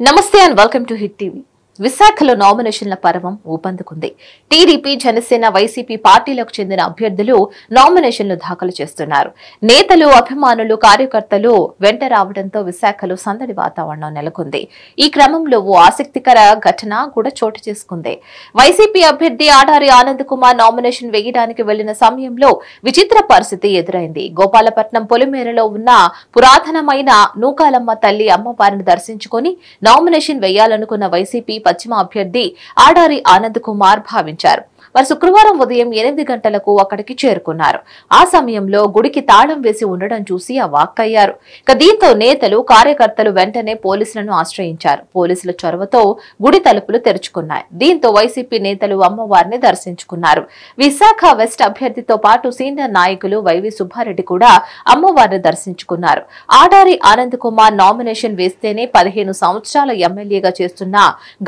నమస్తే and welcome to hit TV. విశాఖలో నామినేషన్ల పర్వం ఊపందుకుంది. టీడీపీ, జనసేన, వైసీపీ పార్టీలకు చెందిన అభ్యర్థులు నామినేషన్లు దాఖలు చేస్తున్నారు. నేతలు, అభిమానులు, కార్యకర్తలు వెంట రావడంతో విశాఖలో సందడి వాతావరణం నెలకొంది. ఈ క్రమంలో ఓ ఆసక్తికర ఘటన కూడా చోటు చేసుకుంది. వైసీపీ అభ్యర్థి ఆడారి ఆనంద్ కుమార్ నామినేషన్ వేయడానికి వెళ్లిన సమయంలో విచిత్ర పరిస్థితి ఎదురైంది. గోపాలపట్నం పొలిమేరలో ఉన్న పురాతనమైన నూకాలమ్మ తల్లి అమ్మవారిని దర్శించుకుని నామినేషన్ వేయాలనుకున్న వైసీపీ పశ్చిమ అభ్యర్థి ఆడారి ఆనంద్ కుమార్ భావించారు. వారు శుక్రవారం ఉదయం 8 గంటలకు అక్కడికి చేరుకున్నారు. ఆ సమయంలో గుడికి తాళం వేసి ఉండడం చూసి అవాక్కయ్యారు. దీంతో నేతలు, కార్యకర్తలు వెంటనే పోలీసులను ఆశ్రయించారు. పోలీసుల చొరవతో గుడి తలుపులు తెరుచుకున్నాయి. దీంతో వైసీపీ నేతలు అమ్మవారిని దర్శించుకున్నారు. విశాఖ వెస్ట్ అభ్యర్థితో పాటు సీనియర్ నాయకులు వైవి సుబ్బారెడ్డి కూడా అమ్మవారిని దర్శించుకున్నారు. ఆడారి ఆనంద్ కుమార్ నామినేషన్ వేస్తేనే 15 సంవత్సరాల ఎమ్మెల్యేగా చేస్తున్న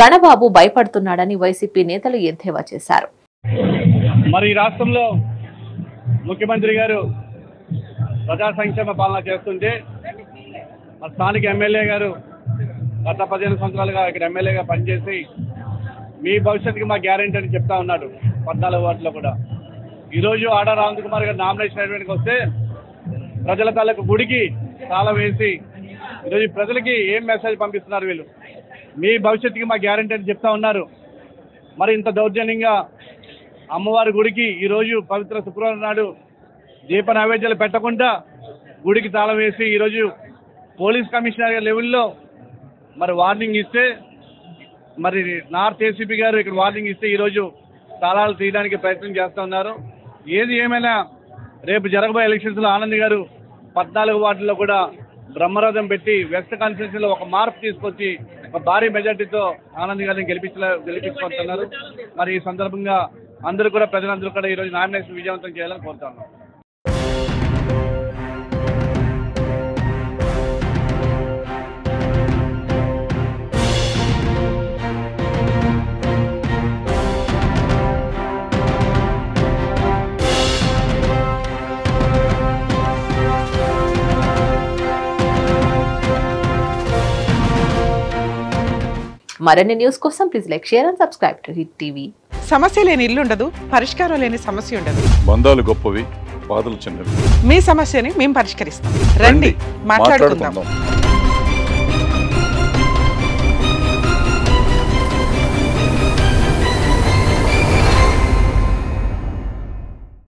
గణబాబు భయపడుతున్నాడని వైసీపీ నేతలు ఎద్దేవా చేశారు. మరి రాష్ట్రంలో ముఖ్యమంత్రి గారు ప్రజా సంక్షేమ పాలన చేస్తుంటే మరి స్థానిక ఎమ్మెల్యే గారు గత 15 సంవత్సరాలుగా ఇక్కడ ఎమ్మెల్యేగా పనిచేసి మీ భవిష్యత్తుకి మా గ్యారెంటీ అని చెప్తా ఉన్నాడు 14 వార్డులో కూడా. ఈరోజు ఆడారి ఆనంద్ కుమార్ గారు నామినేషన్ అయ్యడానికి వస్తే ప్రజల తాలూకు గుడికి తాళం వేసి ఈరోజు ప్రజలకి ఏం మెసేజ్ పంపిస్తున్నారు వీళ్ళు? మీ భవిష్యత్తుకి మా గ్యారెంటీ అని చెప్తా ఉన్నారు. మరి ఇంత దౌర్జన్యంగా అమ్మవారి గుడికి ఈరోజు పవిత్ర శుక్రవారం నాడు దీప నైవేద్యాలు పెట్టకుండా గుడికి తాళం వేసి ఈరోజు పోలీస్ కమిషనర్ లెవెల్లో మరి వార్నింగ్ ఇస్తే, మరి నార్త్ ఏసీపీ గారు ఇక్కడ వార్నింగ్ ఇస్తే ఈరోజు తాళాలు తీయడానికి ప్రయత్నం చేస్తూ ఉన్నారు. ఏది ఏమైనా రేపు జరగబోయే ఎలక్షన్స్లో ఆనంద్ గారు 14 వార్డుల్లో కూడా బ్రహ్మరథం పెట్టి వెస్ట్ కాన్స్టిట్యూన్సీలో ఒక మార్పు తీసుకొచ్చి ఒక భారీ మెజార్టీతో ఆనంద్ గారిని గెలిపించుకుంటున్నారు. మరి ఈ సందర్భంగా అందరూ కూడా ప్రజలందరూ కూడా ఈరోజు నామినేషన్ విజయవంతం చేయాలని కోరుతున్నాను. మరిన్ని న్యూస్ కోసం please like, share and subscribe to hit TV. సమస్య లేని ఇల్లు ఉండదు, పరిష్కారం లేని సమస్య ఉండదు. బంధాలు గొప్పవి, బాధలు చిన్నవి. మీ సమస్యని మేము పరిష్కరిస్తాం. రండి, మాట్లాడుకుందాం.